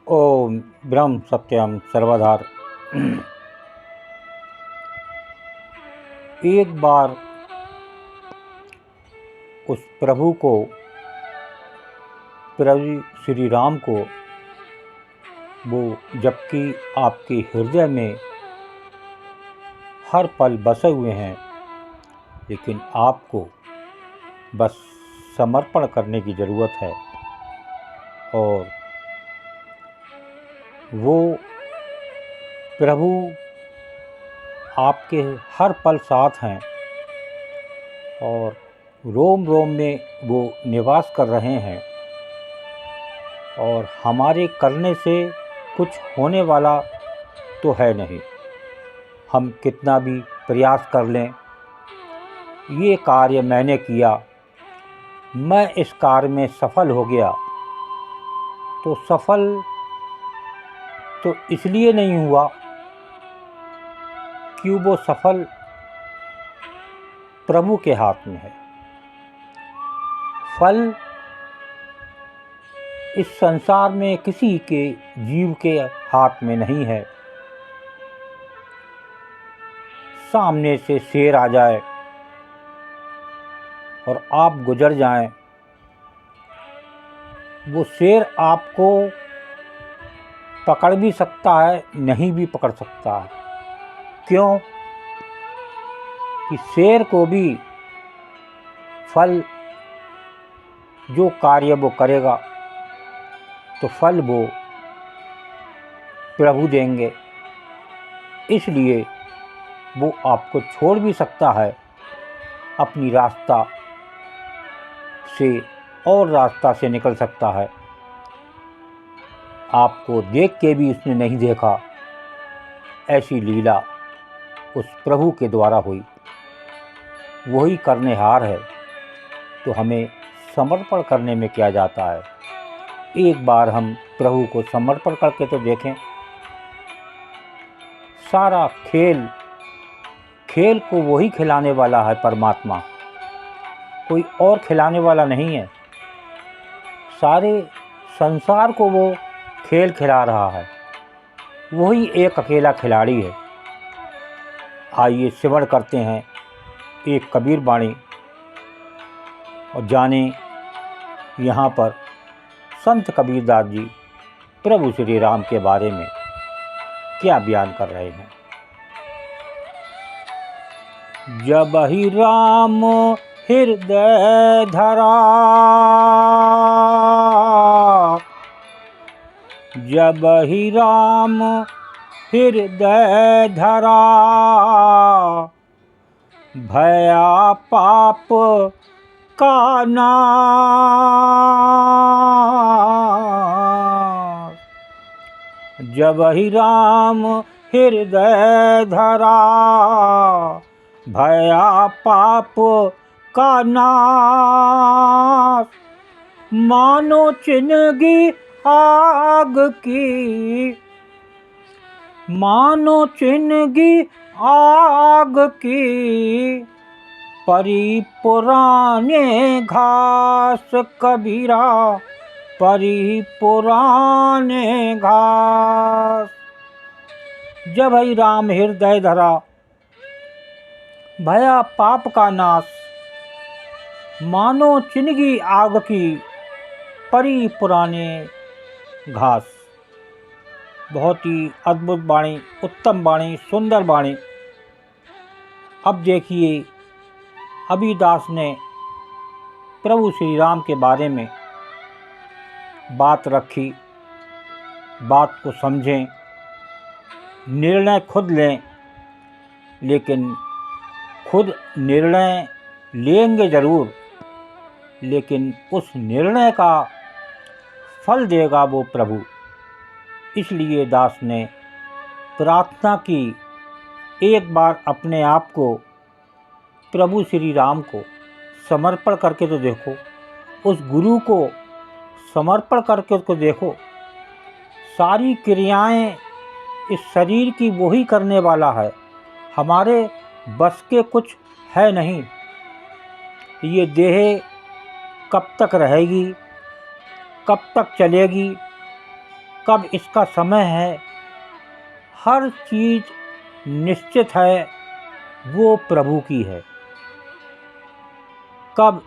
ओम ब्रह्म सत्यम सर्वधार। एक बार उस प्रभु को, प्रभु श्री राम को, वो जबकि आपके हृदय में हर पल बसे हुए हैं, लेकिन आपको बस समर्पण करने की ज़रूरत है। और वो प्रभु आपके हर पल साथ हैं और रोम रोम में वो निवास कर रहे हैं। और हमारे करने से कुछ होने वाला तो है नहीं। हम कितना भी प्रयास कर लें, ये कार्य मैंने किया, मैं इस कार्य में सफल हो गया, तो सफल तो इसलिए नहीं हुआ कि वो सफल प्रभु के हाथ में है। फल इस संसार में किसी के जीव के हाथ में नहीं है। सामने से शेर आ जाए और आप गुजर जाएं, वो शेर आपको पकड़ भी सकता है, नहीं भी पकड़ सकता है। क्यों? कि शेर को भी फल, जो कार्य वो करेगा तो फल वो प्रभु देंगे। इसलिए वो आपको छोड़ भी सकता है अपनी रास्ता से, और रास्ता से निकल सकता है। आपको देख के भी उसने नहीं देखा, ऐसी लीला उस प्रभु के द्वारा हुई। वही करनेहार है, तो हमें समर्पण करने में क्या जाता है। एक बार हम प्रभु को समर्पण करके तो देखें। सारा खेल को वही खिलाने वाला है, परमात्मा, कोई और खिलाने वाला नहीं है। सारे संसार को वो खेल खिला रहा है, वही एक अकेला खिलाड़ी है। आइए श्रवण करते हैं एक कबीर वाणी, और जाने यहाँ पर संत कबीरदास जी प्रभु श्री राम के बारे में क्या बयान कर रहे हैं। जब ही राम हृदय धरा, जब ही राम हृदय धरा, भया पाप का नाश। जब ही राम हृदय धरा, भया पाप का नाश। मानो चिन्हगी आग की, मानो चिन्हगी आग की, परी पुराने घास कबीरा, परी पुराने घास। जब ही राम हृदय धरा, भया पाप का नाश। मानो चिन्हगी आग की, परी पुराने घास। बहुत ही अद्भुत वाणी, उत्तम वाणी, सुंदर वाणी। अब देखिए, अभिदास ने प्रभु श्री राम के बारे में बात रखी। बात को समझें, निर्णय खुद लें, लेकिन खुद निर्णय लेंगे ज़रूर, लेकिन उस निर्णय का फल देगा वो प्रभु। इसलिए दास ने प्रार्थना की, एक बार अपने आप को प्रभु श्री राम को समर्पण करके तो देखो, उस गुरु को समर्पण करके तो देखो। सारी क्रियाएं इस शरीर की वही करने वाला है, हमारे बस के कुछ है नहीं। ये देह कब तक रहेगी, कब तक चलेगी, कब इसका समय है, हर चीज़ निश्चित है, वो प्रभु की है। कब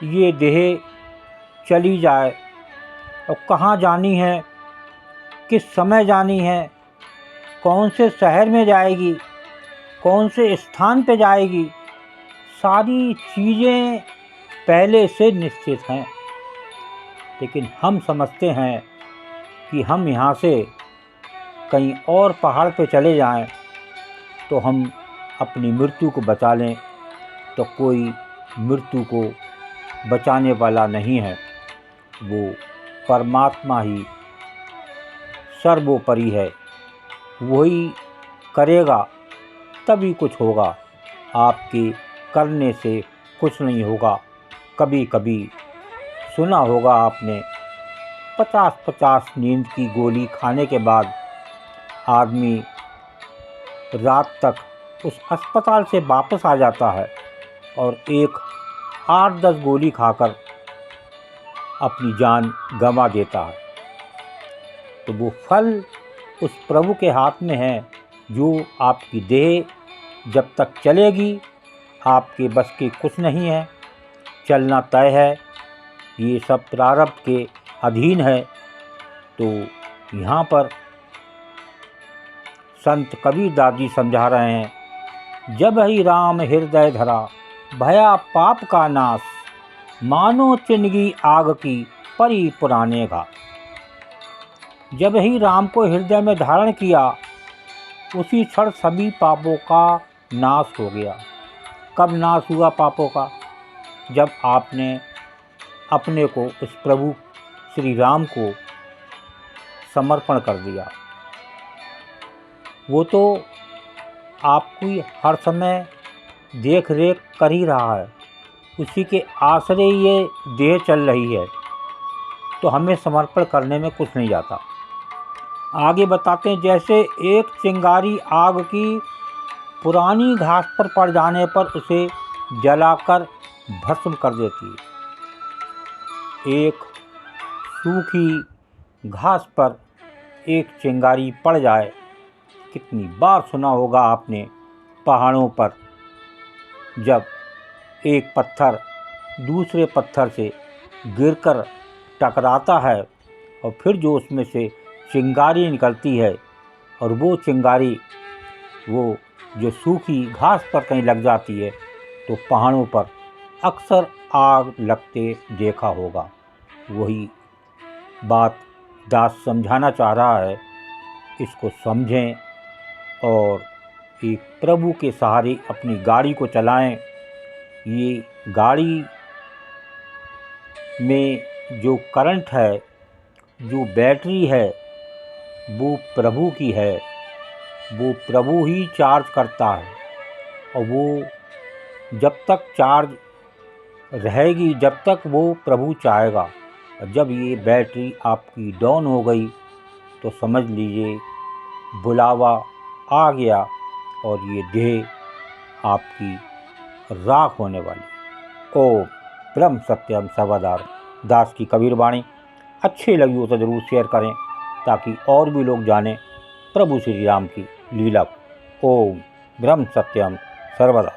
ये देह चली जाए और कहाँ जानी है, किस समय जानी है, कौन से शहर में जाएगी, कौन से स्थान पे जाएगी, सारी चीज़ें पहले से निश्चित हैं। लेकिन हम समझते हैं कि हम यहाँ से कहीं और पहाड़ पे चले जाएं तो हम अपनी मृत्यु को बचा लें, तो कोई मृत्यु को बचाने वाला नहीं है। वो परमात्मा ही सर्वोपरि है, वही करेगा तभी कुछ होगा। आपके करने से कुछ नहीं होगा। कभी कभी सुना होगा आपने, 50-50 नींद की गोली खाने के बाद आदमी रात तक उस अस्पताल से वापस आ जाता है और एक 8-10 गोली खाकर अपनी जान गंवा देता है। तो वो फल उस प्रभु के हाथ में है, जो आपकी देह जब तक चलेगी आपके बस की कुछ नहीं है। चलना तय है, ये सब प्रारब्ध के अधीन है। तो यहाँ पर संत कबीरदास जी समझा रहे हैं, जब ही राम हृदय धरा भया पाप का नाश, मानो चिनगी आग की परी पुराने घाट। जब ही राम को हृदय में धारण किया, उसी क्षण सभी पापों का नाश हो गया। कब नाश हुआ पापों का? जब आपने अपने को उस प्रभु श्री राम को समर्पण कर दिया। वो तो आपकी हर समय देख रेख कर ही रहा है, उसी के आश्रय ये देह चल रही है, तो हमें समर्पण करने में कुछ नहीं जाता। आगे बताते हैं, जैसे एक चिंगारी आग की पुरानी घास पर पड़ जाने पर उसे जलाकर भस्म कर देती है। एक सूखी घास पर एक चिंगारी पड़ जाए, कितनी बार सुना होगा आपने, पहाड़ों पर जब एक पत्थर दूसरे पत्थर से गिरकर टकराता है और फिर जो उसमें से चिंगारी निकलती है, और वो चिंगारी वो जो सूखी घास पर कहीं लग जाती है, तो पहाड़ों पर अक्सर आग लगते देखा होगा। वही बात दास समझाना चाह रहा है। इसको समझें और एक प्रभु के सहारे अपनी गाड़ी को चलाएं। ये गाड़ी में जो करंट है, जो बैटरी है, वो प्रभु की है। वो प्रभु ही चार्ज करता है, और वो जब तक चार्ज रहेगी, जब तक वो प्रभु चाहेगा। जब ये बैटरी आपकी डाउन हो गई तो समझ लीजिए बुलावा आ गया और ये देह आपकी राख होने वाली। ओम ब्रह्म सत्यम सर्वदा। दास की कबीर वाणी अच्छी लगी हो तो ज़रूर शेयर करें, ताकि और भी लोग जानें प्रभु श्री राम की लीला को। ओम ब्रह्म सत्यम सर्वदा।